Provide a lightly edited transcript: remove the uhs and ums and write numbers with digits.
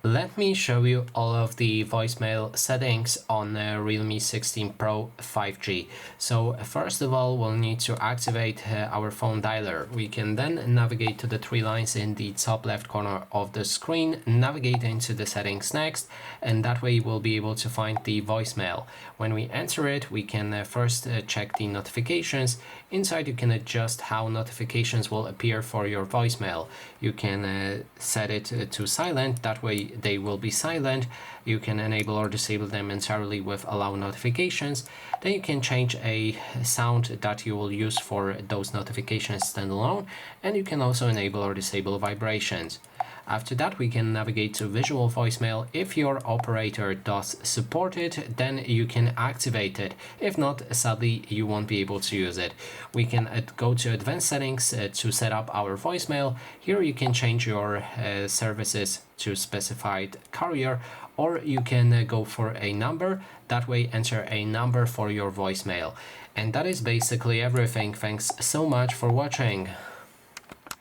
Let me show you all of the voicemail settings on Realme 16 Pro 5G. So first of all, we'll need to activate our phone dialer. We can then navigate to the three lines in the top left corner of the screen, navigate into the settings next, and that way we'll be able to find the voicemail. When we enter it, we can first check the notifications. Inside you can adjust how notifications will appear for your voicemail. You can set it to silent, that way they will be silent. You can enable or disable them entirely with allow notifications. Then you can change a sound that you will use for those notifications standalone, and you can also enable or disable vibrations. After that, we can navigate to visual voicemail. If your operator does support it, then you can activate it. If not, sadly, you won't be able to use it. We can go to advanced settings to set up our voicemail. Here you can change your services to specified carrier, or you can go for a number. That way, enter a number for your voicemail. And that is basically everything. Thanks so much for watching.